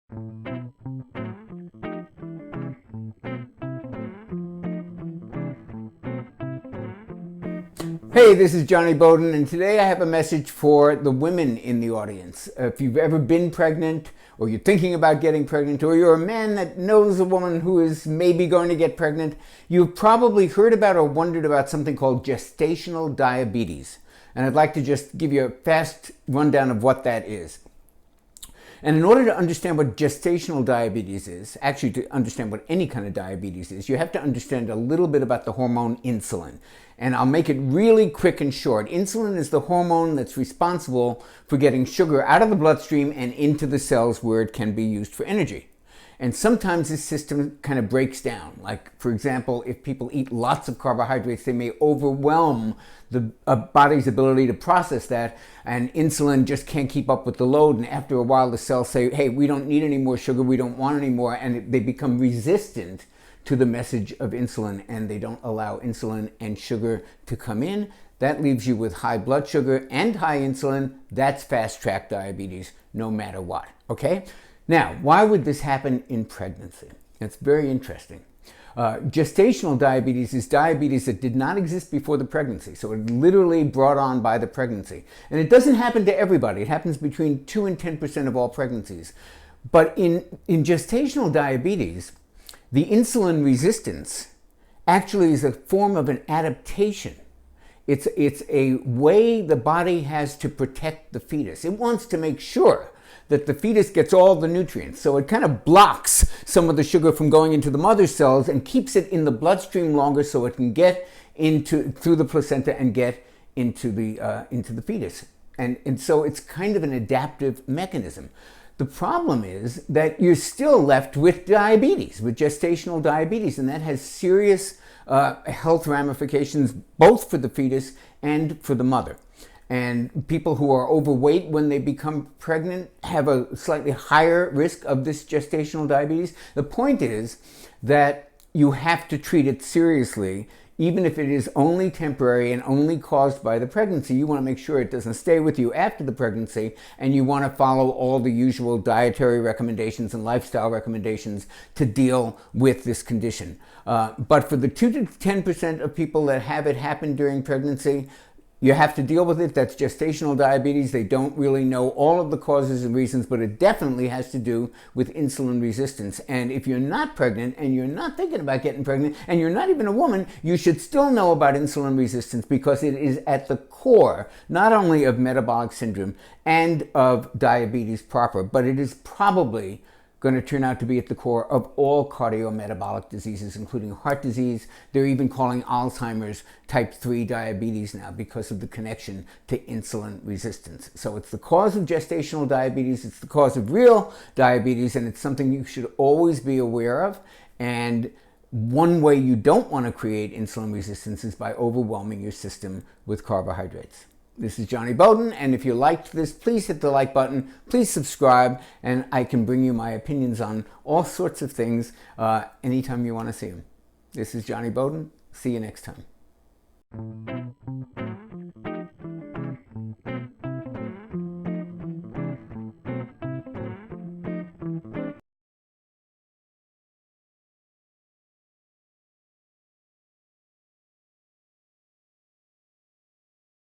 Hey, this is Jonny Bowden, and today I have a message for the women in the audience. If you've ever been pregnant, or you're thinking about getting pregnant, or you're a man that knows a woman who is maybe going to get pregnant, you've probably heard about or wondered about something called gestational diabetes. And I'd like to just give you a fast rundown of what that is. And in order to understand what gestational diabetes is, actually to understand what any kind of diabetes is, you have to understand a little bit about the hormone insulin. And I'll make it really quick and short. Insulin is the hormone that's responsible for getting sugar out of the bloodstream and into the cells where it can be used for energy. And sometimes this system kind of breaks down. Like, for example, if people eat lots of carbohydrates, they may overwhelm the body's ability to process that, and insulin just can't keep up with the load. And after a while, the cells say, hey, we don't need any more sugar, we don't want any more, and they become resistant to the message of insulin, and they don't allow insulin and sugar to come in. That leaves you with high blood sugar and high insulin. That's fast-track diabetes, no matter what, okay? Now, why would this happen in pregnancy? That's very interesting. Gestational diabetes is diabetes that did not exist before the pregnancy, so it's literally brought on by the pregnancy. And it doesn't happen to everybody. It happens between 2 and 10% of all pregnancies. But in gestational diabetes, the insulin resistance actually is a form of an adaptation. It's a way the body has to protect the fetus. It wants to make sure that the fetus gets all the nutrients. So it kind of blocks some of the sugar from going into the mother cells and keeps it in the bloodstream longer so it can get through the placenta and get into the fetus. And so it's kind of an adaptive mechanism. The problem is that you're still left with diabetes, with gestational diabetes, and that has serious health ramifications both for the fetus and for the mother. And people who are overweight when they become pregnant have a slightly higher risk of this gestational diabetes. The point is that you have to treat it seriously, even if it is only temporary and only caused by the pregnancy. You want to make sure it doesn't stay with you after the pregnancy, and you want to follow all the usual dietary recommendations and lifestyle recommendations to deal with this condition. But for the 2 to 10% of people that have it happen during pregnancy, you have to deal with it. That's gestational diabetes. They don't really know all of the causes and reasons, but it definitely has to do with insulin resistance. And if you're not pregnant and you're not thinking about getting pregnant and you're not even a woman, you should still know about insulin resistance, because it is at the core not only of metabolic syndrome and of diabetes proper, but it is probably going to turn out to be at the core of all cardiometabolic diseases, including heart disease. They're even calling Alzheimer's type 3 diabetes now because of the connection to insulin resistance. So it's the cause of gestational diabetes, it's the cause of real diabetes, and it's something you should always be aware of. And one way you don't want to create insulin resistance is by overwhelming your system with carbohydrates. This is Jonny Bowden, and if you liked this, please hit the like button, please subscribe, and I can bring you my opinions on all sorts of things anytime you want to see them. This is Jonny Bowden. See you next time.